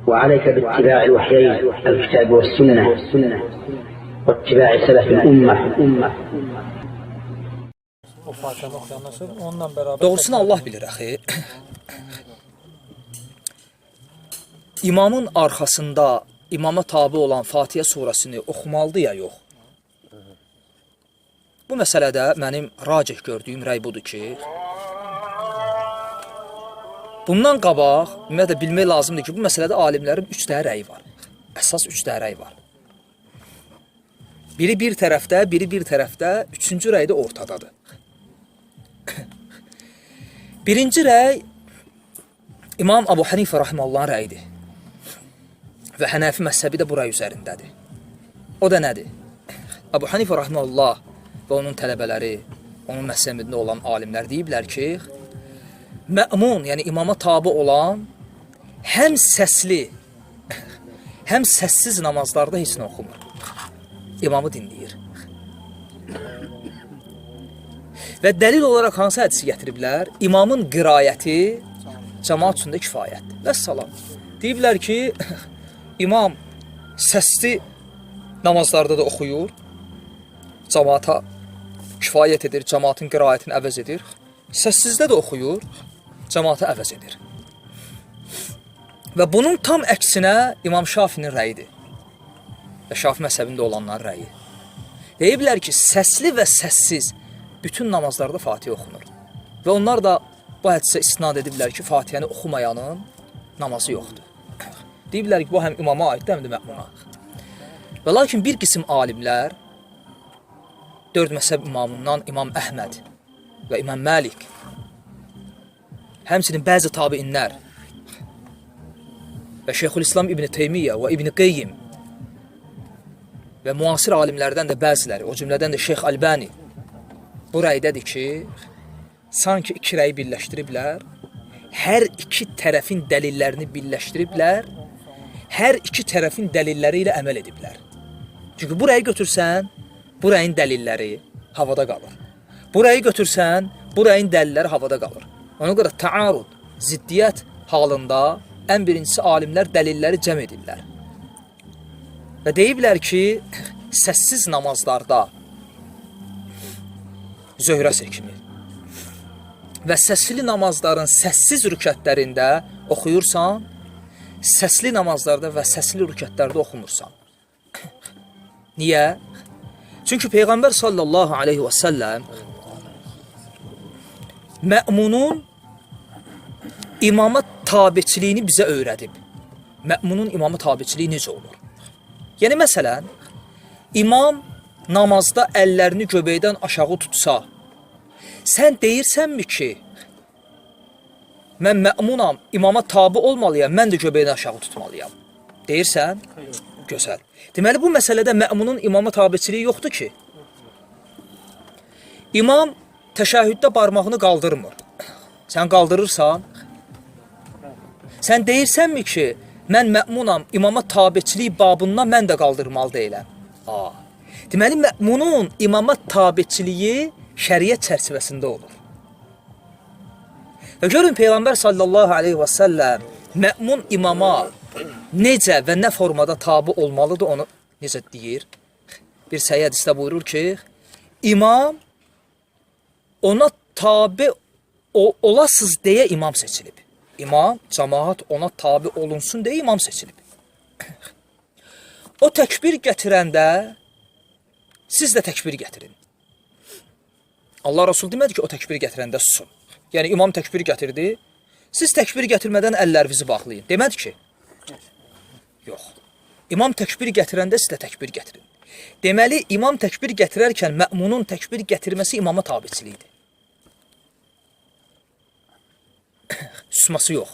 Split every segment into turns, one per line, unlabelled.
وعليك باتباع الوحيين الكتاب والسنة واتباع سلف الأمة.
Doğrusunu Allah bilir axı. İmamın arxasında imama tabi olan Fatihə surəsini oxumalıdır ya yox? Bu məsələdə mənim racih gördüyüm rəy budur ki, bundan qabaq ümumiyyətlə bilmək lazımdır ki, bu məsələdə alimlərin 3 dənə rəyi var. Əsas 3 dənə rəy var. Biri bir tərəfdə, biri bir tərəfdə, üçüncü rəy də ortadadır. Birinci rəy İmam Əbu Hanifə rahiməhullahın rəyidir. Və Hənəfi məzhəbi də bu rəy üzərindədir. O da nədir? Əbu Hanifə rahimehullah və onun tələbələri, onun məzhəbində olan alimlər deyiblər ki, məmun, yəni imama tabi olan həm səsli, həm səssiz namazlarda heç nə oxumur. İmamı dinləyir. Və dəlil olaraq hansı hədisi gətiriblər? İmamın qirayəti cəmaat üçün də kifayətdir. Vəssalam. Deyiblər ki, imam səsli namazlarda da oxuyur, cəmaata kifayət edir, cəmaatın qiraətini əvəz edir. Səssizdə də oxuyur, cəmaata əvəz edir. Və bunun tam əksinə İmam Şafinin rəyidir. Və Şafi məzhəbində olanların rəyi. Deyiblər ki, səsli və səssiz bütün namazlarda Fatihə oxunur. Və onlar da bu hədisə istinad ediblər ki, Fatihəni oxumayanın namazı yoxdur. Deyiblər ki, bu həm imama aiddir, həm də mə'muna. Və lakin bir qism alimlər, 4 məzhəb imamından İmam Əhməd və İmam Məlik, həmçinin bəzi tabiinlər və Şeyxülislam İbn Teymiyyə və İbn Qeyyim və müasir alimlərdən də bəziləri, o cümlədən də Şeyx Albani bu rəydədir ki, sanki 2 rəyi birləşdiriblər, hər 2 tərəfin dəlillərini birləşdiriblər, hər 2 tərəfin dəlilləri ilə əməl ediblər. Çünki bu rəyi götürsən, bu rəyin dəlilləri havada qalır. Bu rəyi götürsən, bu rəyin dəlilləri havada qalır. Ona görə taarud, ziddiyyət halında ən birincisi alimlər dəlilləri cəm edirlər. Və deyiblər ki, səssiz namazlarda zöhrə sekimi və səsli namazların səssiz rükətlərində oxuyursan, səsli namazlarda və səsli rükətlərdə oxumursan. Niyə? Çünki Peyğəmbər sallallahu aleyhi və səlləm mə'munun imama tabiçiliyini bizə öyrədib. Mə'munun imama tabiçiliyi necə olur? Yəni, məsələn, imam namazda əllərini göbəkdən aşağı tutsa, sən deyirsənmi ki, mən mə'munam, imama tabi olmalıyam, mən də göbəkdən aşağı tutmalıyam? Deyirsən? Gözəl. Deməli, bu məsələdə mə'munun imama tabiçiliyi yoxdur ki, imam təşəhhüddə barmağını qaldırmır. Sən qaldırırsan, sən deyirsənmi ki, mən mə'munam, imama tabiçilik babından mən də qaldırmalı deyiləm? Deməli, mə'munun imama tabiçiliyi şəriət çərçivəsində olur. Və görün, Peyğəmbər sallallahu aleyhi və səlləm mə'mun imama necə və nə formada tabi olmalıdır, onu necə deyir? Bir səhih hədisdə buyurur ki, imam ona tabi olasız deyə imam seçilib. İmam, cəmaat ona tabi olunsun deyə imam seçilib. O təkbir gətirəndə siz də təkbir gətirin. Allah Rasul demədi ki, o təkbir gətirəndə susun. Yəni, imam təkbir gətirdi, siz təkbir gətirmədən əllərinizi bağlayın. Demədi ki, yox. İmam təkbir gətirəndə siz də təkbir gətirin. Deməli, imam təkbir gətirərkən mə'munun təkbir gətirməsi imama tabiçiliyidir. Susması yox.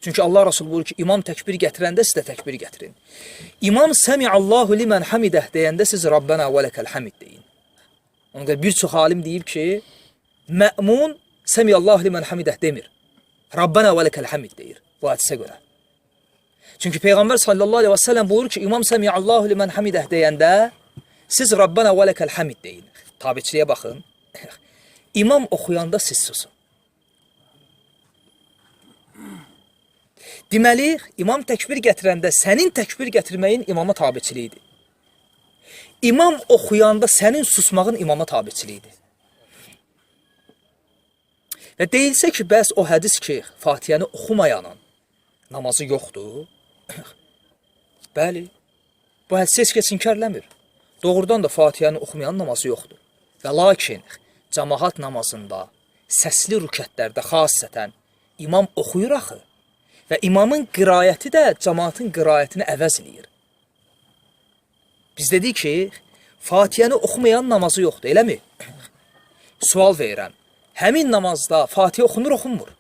Çünki Allah Rasul buyurur ki, imam təkbir gətirəndə siz də təkbir gətirin. İmam səmi'allahu limən hamidah deyəndə siz Rabbənə və ləkəl hamid deyin. Ona görə bir çox alim deyib ki, mə'mun səmi'allahu limən hamidah demir. Rabbənə və ləkəl hamid deyir. Bu hədisə görə. Çünki Peyğəmbər sallallahu aleyhi və səlləm buyurur ki, imam səmi'allahu limən hamidah deyəndə siz Rabbənə və ləkəl hamid deyin. Tabiçiliyə baxın. İmam oxuyanda siz susun. Deməli, imam təkbir gətirəndə sənin təkbir gətirməyin imama tabiçiliyidir. İmam oxuyanda sənin susmağın imama tabiçiliyidir. Və deyilsə ki, bəs o hədis ki, Fatihəni oxumayanın namazı yoxdur. Bəli, bu hədis heç kəs inkar eləmir. Doğrudan da Fatihəni oxumayan namazı yoxdur. Və lakin, cəmaat namazında, səsli rükətlərdə xassətən imam oxuyur axı. Və imamın qirayəti də cəmaatın qirayətini əvəz eləyir. Biz dedik ki, Fatihəni oxumayan namazı yoxdur, eləmi? Sual verirəm. Həmin namazda Fatihə oxunur, oxunmur?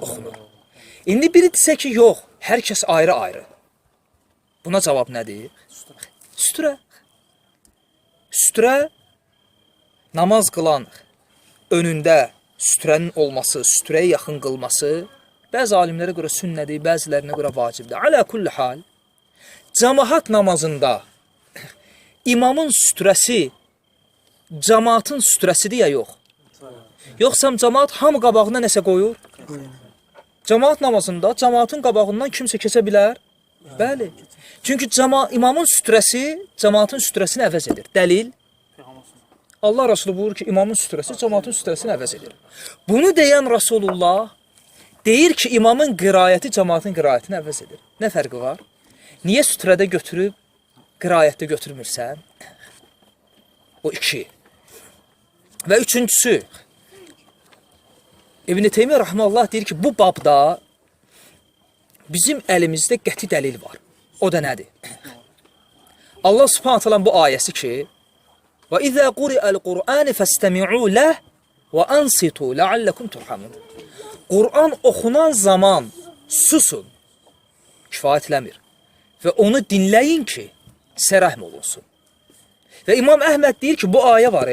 Oxunur. İndi biri desə ki, yox, hər kəs ayrı-ayrı. Buna cavab nədir? Sütrə. Sütrə, namaz qılan önündə sütrənin olması, sütrəyə yaxın qılması, bəzi alimlərə görə sünnədir, bəzilərinə görə vacibdir. Alə kulli hal, cəmaat namazında imamın sütrəsi cəmaatın sütrəsidir ya yox? Yoxsa cəmaat hamı qabağına nəsə qoyur? Cəmaat namazında cəmaatın qabağından kimsə keçə bilər? Bəli. Çünki imamın sütrəsi cəmaatın sütrəsini əvəz edir. Dəlil? Allah Rasulü buyurur ki, imamın sütrəsi cəmaatın sütrəsini əvəz edir. Bunu deyən Rasulullah deyir ki, imamın qirayəti cəmaatın qirayətini əvəz edir. Nə fərqi var? Niyə sütrədə götürüb, qirayətdə götürmürsən? O iki. Və üçüncüsü, İbn-i Teymiyyə Rəhməllah deyir ki, bu babda bizim əlimizdə qəti dəlil var. O da nədir? Allah Subhanahu taala bu ayəsi ki, və izə quri'əl Qur'an fəstəmi'u ləh və ansitu ləalləkum turhamun. Qur'an oxunan zaman susun, kifayətləmir və onu dinləyin ki, sizə rəhm olunsun. Və İmam Əhməd deyir ki, bu ayə var,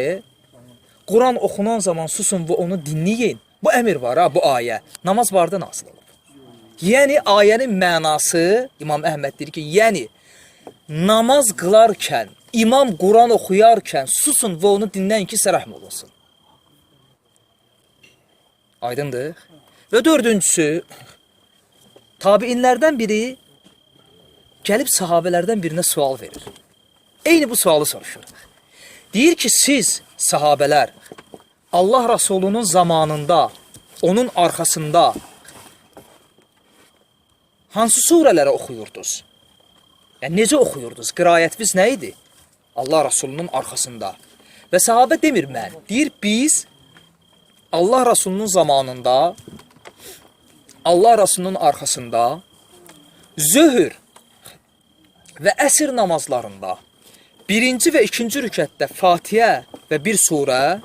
Qur'an oxunan zaman susun və onu dinləyin. Bu əmr var, bu ayə. Namaz barədə nazil olub. Yəni, ayənin mənası, İmam Əhməd deyir ki, yəni, namaz qılarkən, imam Quran oxuyarkən susun və onu dinləyin ki, sizə rəhm olunsun. Aydındır. Və dördüncüsü, tabiinlərdən biri gəlib sahabələrdən birinə sual verir. Eyni bu sualı soruşur. Deyir ki, siz sahabələr Allah Rasulunun zamanında, onun arxasında hansı surələri oxuyurdunuz? Yəni, necə oxuyurdunuz? Qirayətiniz nə idi? Allah Rasulunun arxasında. Və sahabə demir mən. Deyir, biz Allah Rasulunun zamanında, Allah Rasulunun arxasında zöhr və əsr namazlarında birinci və ikinci rükətdə Fatihə və bir surə,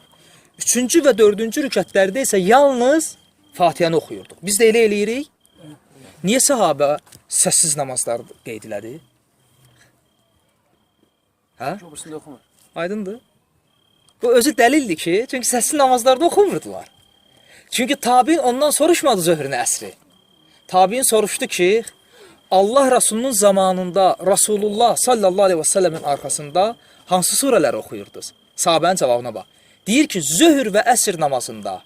üçüncü və dördüncü rükətlərdə isə yalnız Fatihəni oxuyurduq. Biz də elə eləyirik. Niyə sahabə səssiz namazlar qeyd elədi? Hə? Aydındır. Bu özü dəlildir ki, çünki səssiz namazlarda oxumurdular. Çünki tabiin ondan soruşmadı zöhrün əsri. Tabiin soruşdu ki, Allah Rasulunun zamanında Rasulullah sallallahu aleyhi və səlləmin arxasında hansı surələri oxuyurdunuz? Sahabənin cavabına bax. Deyir ki, zöhr və əsr namazında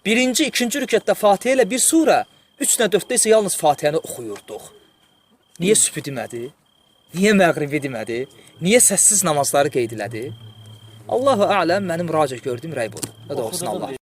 birinci, ikinci rükətdə Fatihə ilə bir surə, 3-lə 4-də isə yalnız Fatihəni oxuyurduq. Niyə sübhü demədi? Niyə məğribi demədi? Niyə səssiz namazları qeyd elədi? Allahu ələm, mənim müraciət gördüyüm rəy budur. Və də olsun Allah.